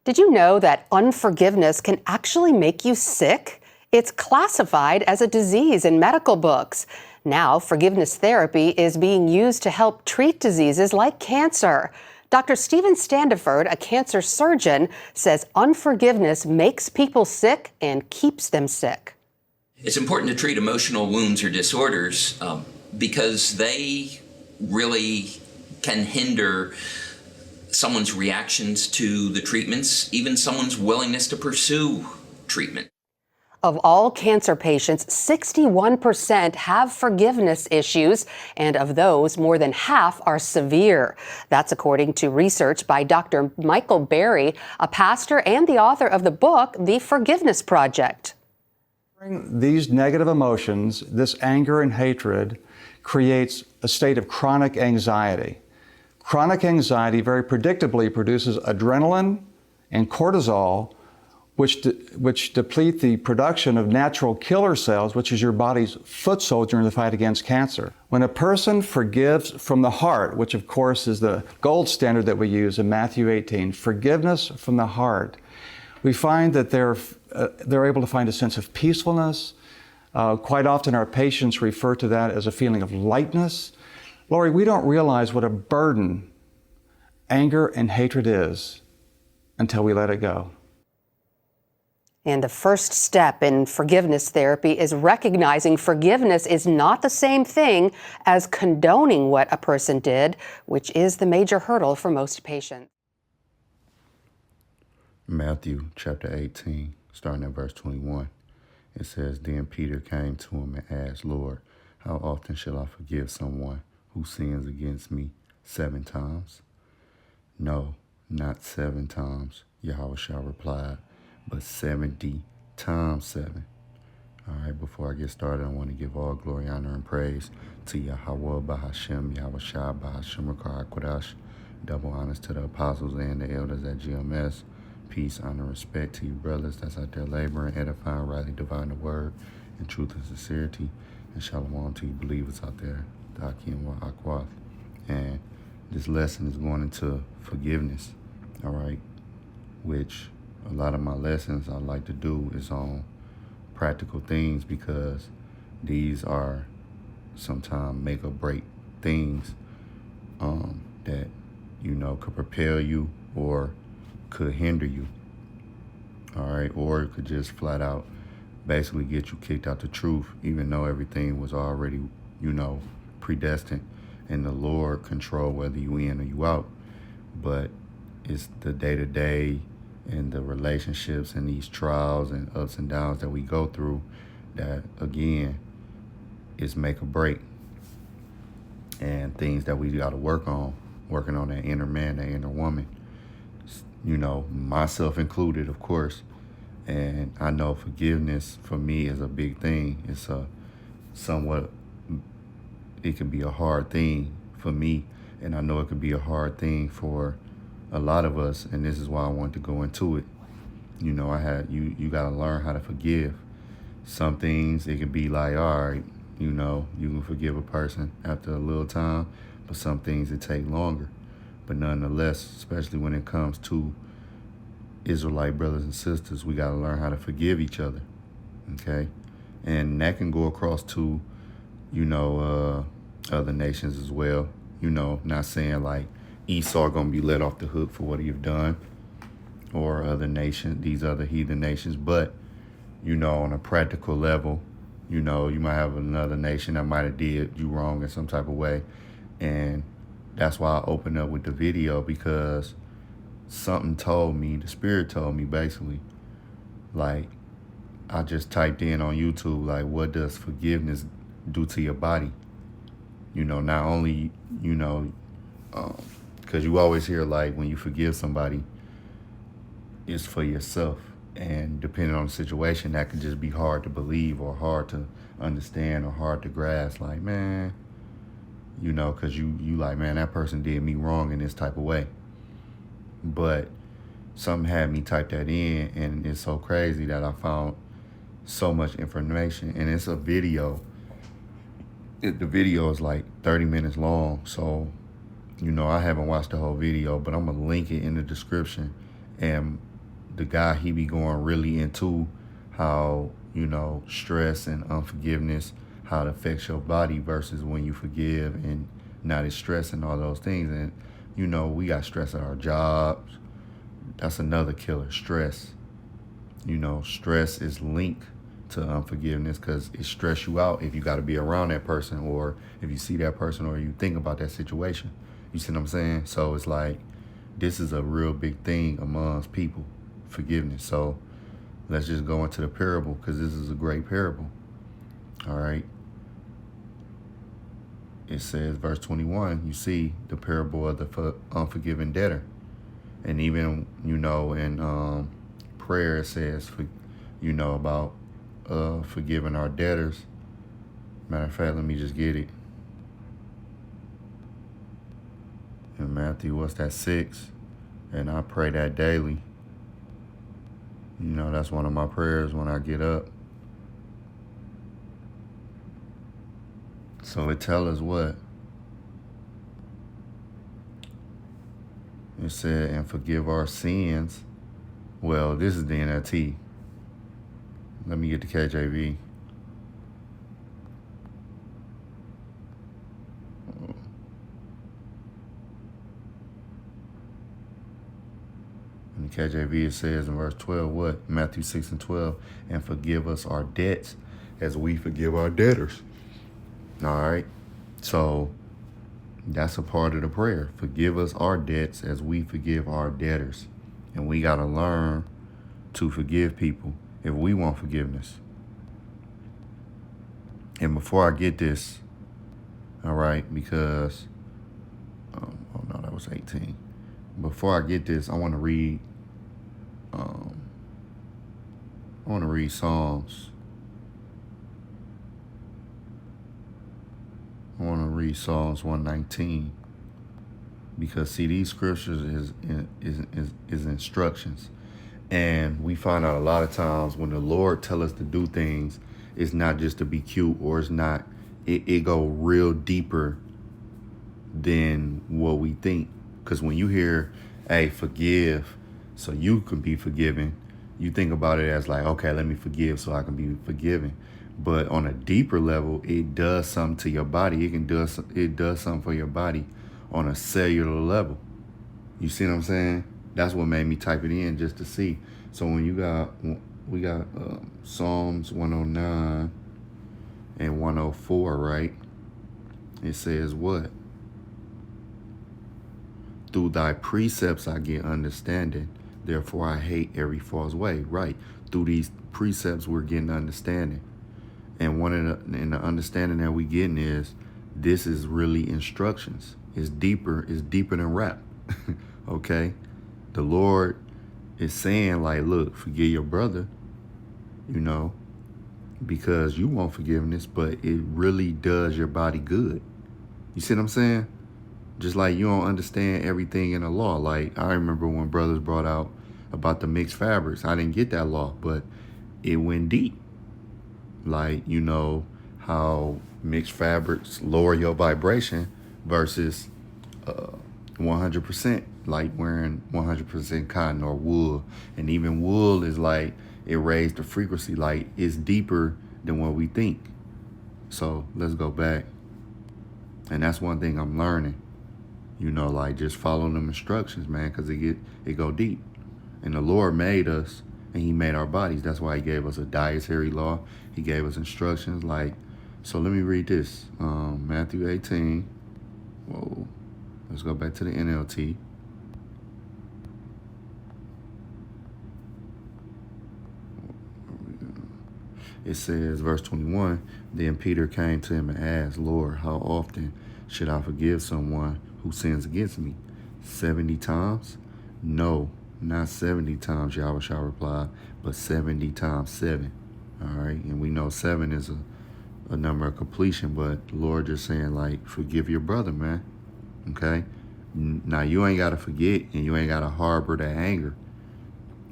Did you know that unforgiveness can actually make you sick? It's classified as a disease in medical books. Now, forgiveness therapy is being used to help treat diseases like cancer. Dr. Stephen Standiford, a cancer surgeon, says unforgiveness makes people sick and keeps them sick. It's important to treat emotional wounds or disorders because they really can hinder someone's reactions to the treatments, even someone's willingness to pursue treatment. Of all cancer patients, 61% have forgiveness issues, and of those, more than half are severe. That's according to research by Dr. Michael Berry, a pastor and the author of the book, The Forgiveness Project. These negative emotions, this anger and hatred, creates a state of chronic anxiety. Chronic anxiety very predictably produces adrenaline and cortisol, which deplete the production of natural killer cells, which is your body's foot soldier in the fight against cancer. When a person forgives from the heart, which of course is the gold standard that we use in Matthew 18, forgiveness from the heart, we find that they're able to find a sense of peacefulness. Quite often our patients refer to that as a feeling of lightness. Lori, we don't realize what a burden anger and hatred is until we let it go. And the first step in forgiveness therapy is recognizing forgiveness is not the same thing as condoning what a person did, which is the major hurdle for most patients. Matthew chapter 18, starting at verse 21. It says, Then Peter came to him and asked, Lord, how often shall I forgive someone who sins against me? 7 times? No, not 7 times, Yahushua replied, but 70 times 7. All right, before I get started, I want to give all glory, honor, and praise to Yahweh, Bahashem, Yahushua, Bahashem, Rakar, Kodash. Double honors to the apostles and the elders at GMS. Peace, honor, respect to you brothers that's out there laboring, edifying, rightly dividing the word in truth and sincerity. And shalom to you believers out there, Dakim wa Akwath. And this lesson is going into forgiveness, all right, which a lot of my lessons I like to do is on practical things because these are sometimes make or break things that, could propel you or could hinder you, all right, or it could just flat out basically get you kicked out the truth, even though everything was already, predestined and the Lord control whether you in or you out. But it's the day-to-day and the relationships and these trials and ups and downs that we go through that, again, is make or break. And things that we got to working on that inner man, that inner woman, myself included, of course. And I know forgiveness for me is a big thing. It's it can be a hard thing for me. And I know it could be a hard thing for a lot of us. And this is why I wanted to go into it. You got to learn how to forgive. Some things, it can be like, all right, you can forgive a person after a little time, but some things it take longer. But nonetheless, especially when it comes to Israelite brothers and sisters, we got to learn how to forgive each other, okay? And that can go across to, other nations as well. Not saying like Esau going to be let off the hook for what he've done or other nations, these other heathen nations, but, on a practical level, you might have another nation that might have did you wrong in some type of way. And that's why I opened up with the video, because something told me, the Spirit told me basically, like, I just typed in on YouTube, like, what does forgiveness do to your body? Not only, because you always hear, like, when you forgive somebody, it's for yourself. And depending on the situation, that can just be hard to believe or hard to understand or hard to grasp. Like, man, because you like, man, that person did me wrong in this type of way. But something had me type that in, and it's so crazy that I found so much information. And it's a video. The video is like 30 minutes long. So, I haven't watched the whole video, but I'm going to link it in the description. And the guy, he be going really into how, stress and unforgiveness, how it affects your body versus when you forgive and not as stress and all those things. And, we got stress at our jobs. That's another killer, stress. Stress is linked to unforgiveness because it stress you out if you got to be around that person, or if you see that person, or you think about that situation. You see what I'm saying? So it's like, this is a real big thing amongst people, forgiveness. So let's just go into the parable, because this is a great parable. All right. It says, verse 21, you see the parable of the unforgiven debtor. And even, in prayer, it says, about forgiving our debtors. Matter of fact, let me just get it. In Matthew, what's that, 6? And I pray that daily. That's one of my prayers when I get up. So it tells us what? It said, and forgive our sins. Well, this is the NLT. Let me get the KJV. In the KJV, it says in verse 12, what? Matthew 6 and 12, and forgive us our debts as we forgive our debtors. All right. So that's a part of the prayer. Forgive us our debts as we forgive our debtors. And we got to learn to forgive people if we want forgiveness. And before I get this, all right, because, oh no, that was 18. Before I get this, I want to read Psalms. I want to read Psalms 119, because see, these scriptures is instructions, and we find out a lot of times when the Lord tell us to do things, it's not just to be cute, or it's not. It go real deeper than what we think. Because when you hear, "Hey, forgive," so you can be forgiven, you think about it as like, okay, let me forgive so I can be forgiven. But on a deeper level, it does something to your body. It does something for your body on a cellular level. You see what I'm saying? That's what made me type it in, just to see. So when we got Psalms 109 and 104, right? It says what? Through thy precepts I get understanding. Therefore I hate every false way. Right. Through these precepts we're getting understanding. And the understanding that we getting is, this is really instructions. It's deeper than rap. Okay? The Lord is saying, like, look, forgive your brother, because you want forgiveness, but it really does your body good. You see what I'm saying? Just like you don't understand everything in the law. Like, I remember when brothers brought out about the mixed fabrics. I didn't get that law, but it went deep. Like, how mixed fabrics lower your vibration versus 100%, like wearing 100% cotton or wool. And even wool is like, it raised the frequency, like it's deeper than what we think. So let's go back. And that's one thing I'm learning, like just following them instructions, man, because it go deep. And the Lord made us, and he made our bodies. That's why he gave us a dietary law. He gave us instructions. Like, so let me read this. Matthew 18. Whoa. Let's go back to the NLT. It says, verse 21, then Peter came to him and asked, Lord, how often should I forgive someone who sins against me? 70 times? No, not 70 times, Yahushua replied, but 70 times 7. All right, and we know 7 is a number of completion, but the Lord just saying, like, forgive your brother, man. Okay? Now, you ain't got to forget, and you ain't got to harbor that anger.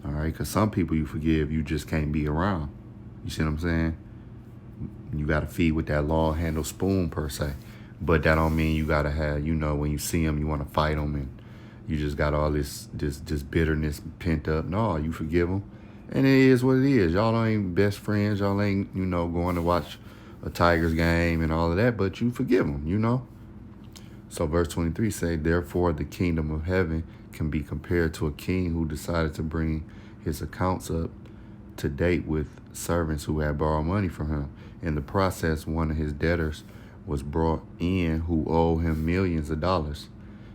All right? Because some people you forgive, you just can't be around. You see what I'm saying? You got to feed with that long-handled spoon, per se. But that don't mean you got to have, when you see them, you want to fight them and, you just got all this bitterness pent up. No, you forgive them. And it is what it is. Y'all ain't best friends. Y'all ain't, going to watch a Tigers game and all of that, but you forgive them. So verse 23 say, therefore the kingdom of heaven can be compared to a king who decided to bring his accounts up to date with servants who had borrowed money from him. In the process, one of his debtors was brought in who owed him millions of dollars.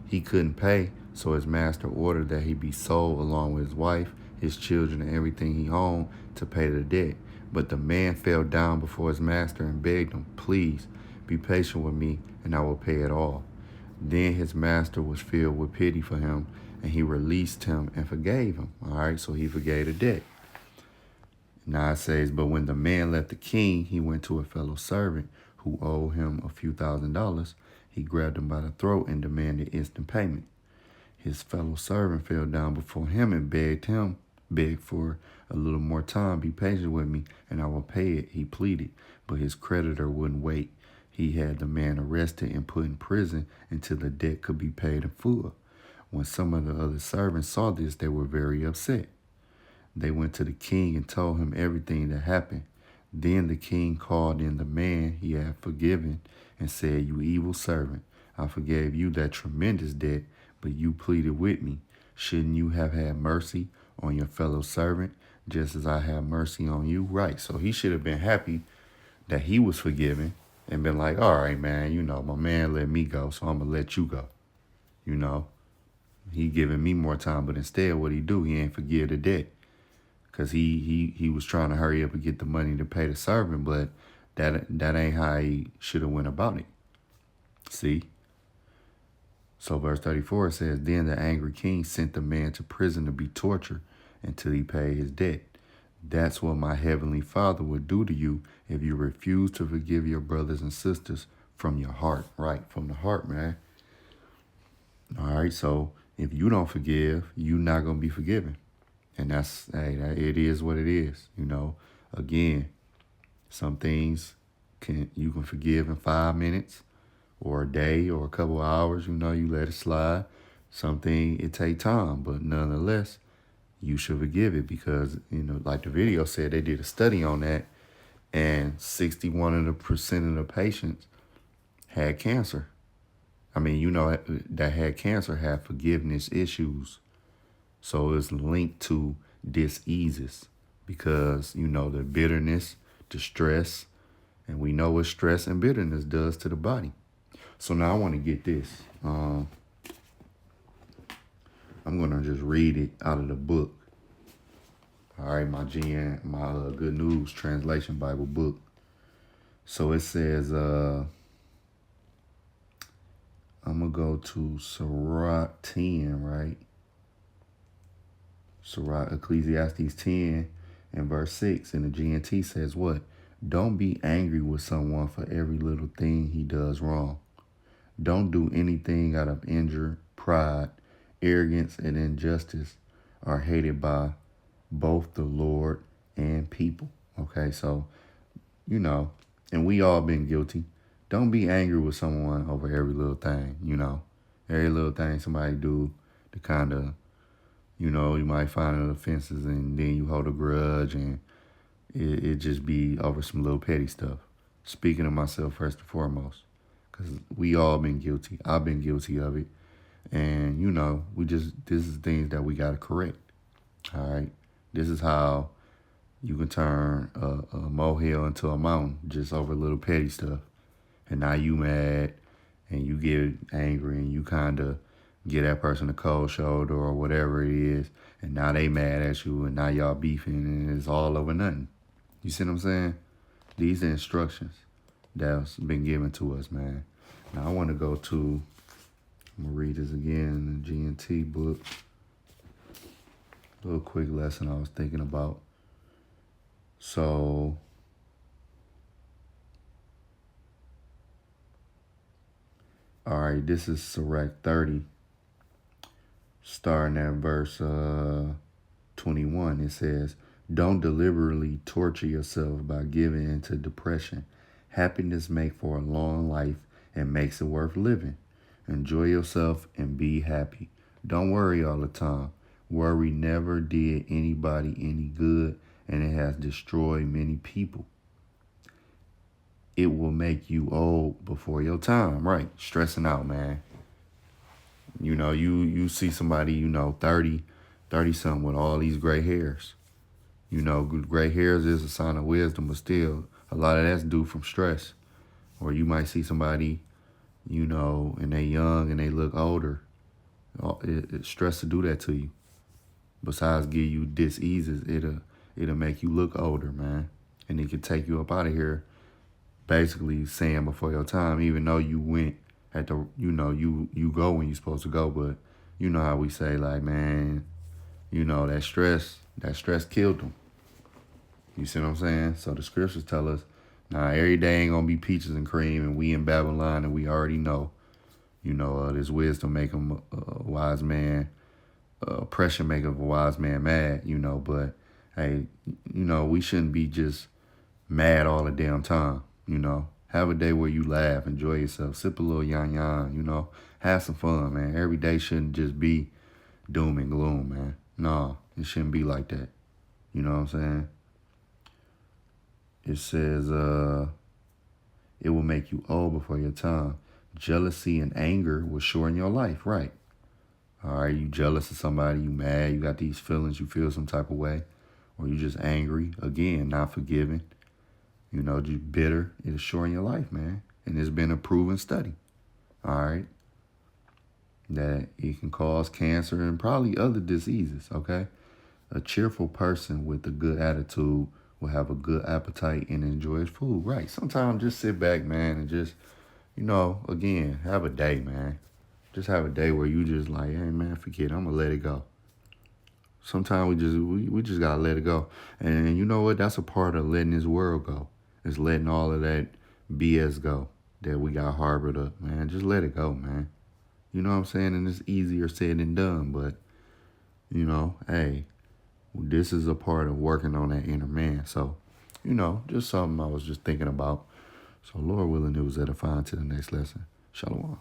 He couldn't pay, so his master ordered that he be sold along with his wife, his children, and everything he owned to pay the debt. But the man fell down before his master and begged him, please be patient with me and I will pay it all. Then his master was filled with pity for him, and he released him and forgave him. All right, so he forgave the debt. Now it says, but when the man left the king, he went to a fellow servant who owed him a few $1,000s. He grabbed him by the throat and demanded instant payment. His fellow servant fell down before him and begged for a little more time. Be patient with me and I will pay it, he pleaded. But his creditor wouldn't wait. He had the man arrested and put in prison until the debt could be paid in full. When some of the other servants saw this, they were very upset. They went to the king and told him everything that happened. Then the king called in the man he had forgiven and said, you evil servant, I forgave you that tremendous debt, but you pleaded with me. Shouldn't you have had mercy on your fellow servant, just as I have mercy on you? Right, so he should have been happy that he was forgiven and been like, all right, man, my man let me go, so I'm going to let you go. He giving me more time, but instead what he do, he ain't forgive the debt. Because he was trying to hurry up and get the money to pay the servant, but that ain't how he should have went about it. See? So verse 34 says, then the angry king sent the man to prison to be tortured until he paid his debt. That's what my heavenly Father would do to you if you refuse to forgive your brothers and sisters from your heart. Right, from the heart, man. All right, so if you don't forgive, you're not going to be forgiven. And it is what it is. Again, some things you can forgive in 5 minutes or a day or a couple of hours. You let it slide. Something, it take time, but nonetheless, you should forgive it because, like the video said, they did a study on that and 61% of the patients had cancer. That had cancer had forgiveness issues. So it's linked to diseases because, the bitterness, the stress, and we know what stress and bitterness does to the body. So now I want to get this. I'm going to just read it out of the book. All right, my Good News Translation Bible book. So it says, I'm going to go to Sirach 10, right? Sirach, Ecclesiastes 10 and verse 6 in the GNT says what? Don't be angry with someone for every little thing he does wrong. Don't do anything out of anger, pride, arrogance, and injustice are hated by both the Lord and people. Okay, so, and we all been guilty. Don't be angry with someone over every little thing, Every little thing somebody do to kind of, you might find it offenses and then you hold a grudge and it just be over some little petty stuff. Speaking of myself first and foremost, because we all been guilty. I've been guilty of it. And, this is things that we got to correct. All right. This is how you can turn a molehill into a mountain just over little petty stuff. And now you mad and you get angry and you kind of get that person a cold shoulder or whatever it is. And now they mad at you and now y'all beefing and it's all over nothing. You see what I'm saying? These are instructions that's been given to us, man. Now I want to go to, I'm going to read this again in the G&T book. A little quick lesson I was thinking about. So, all right, this is Sirach 30, starting at verse 21. It says, don't deliberately torture yourself by giving into depression. Happiness makes for a long life and makes it worth living. Enjoy yourself and be happy. Don't worry all the time. Worry never did anybody any good, and it has destroyed many people. It will make you old before your time, right? Stressing out, man. You know, you see somebody, 30 something with all these gray hairs. You know, gray hairs is a sign of wisdom, but still, a lot of that's due from stress. Or you might see somebody, and they young and they look older. Stress to do that to you. Besides give you diseases, it'll make you look older, man. And it can take you up out of here, basically saying before your time, even though you went at the, you go when you're supposed to go, but you know how we say, like, man, that stress killed them. You see what I'm saying? So the scriptures tell us, now every day ain't gonna be peaches and cream, and we in Babylon, and we already know, this wisdom make him a wise man, pressure make a wise man mad, but hey, we shouldn't be just mad all the damn time, Have a day where you laugh, enjoy yourself, sip a little yan, have some fun, man. Every day shouldn't just be doom and gloom, man. No, it shouldn't be like that. You know what I'm saying? It says, it will make you old before your time. Jealousy and anger will shorten your life, right? All right, you jealous of somebody, you mad, you got these feelings, you feel some type of way, or you just angry, again, not forgiving, just bitter. It'll shorten your life, man. And it's been a proven study, all right, that it can cause cancer and probably other diseases, okay? A cheerful person with a good attitude will have a good appetite and enjoy his food, right? Sometimes just sit back, man, and just, again, have a day, man. Just have a day where you just like, hey, man, forget it. I'm going to let it go. Sometimes we just got to let it go. And you know what? That's a part of letting this world go. It's letting all of that BS go that we got harbored up, man. Just let it go, man. You know what I'm saying? And it's easier said than done. But, hey, this is a part of working on that inner man. So, just something I was just thinking about. So, Lord willing, it was edifying to the next lesson. Shalom.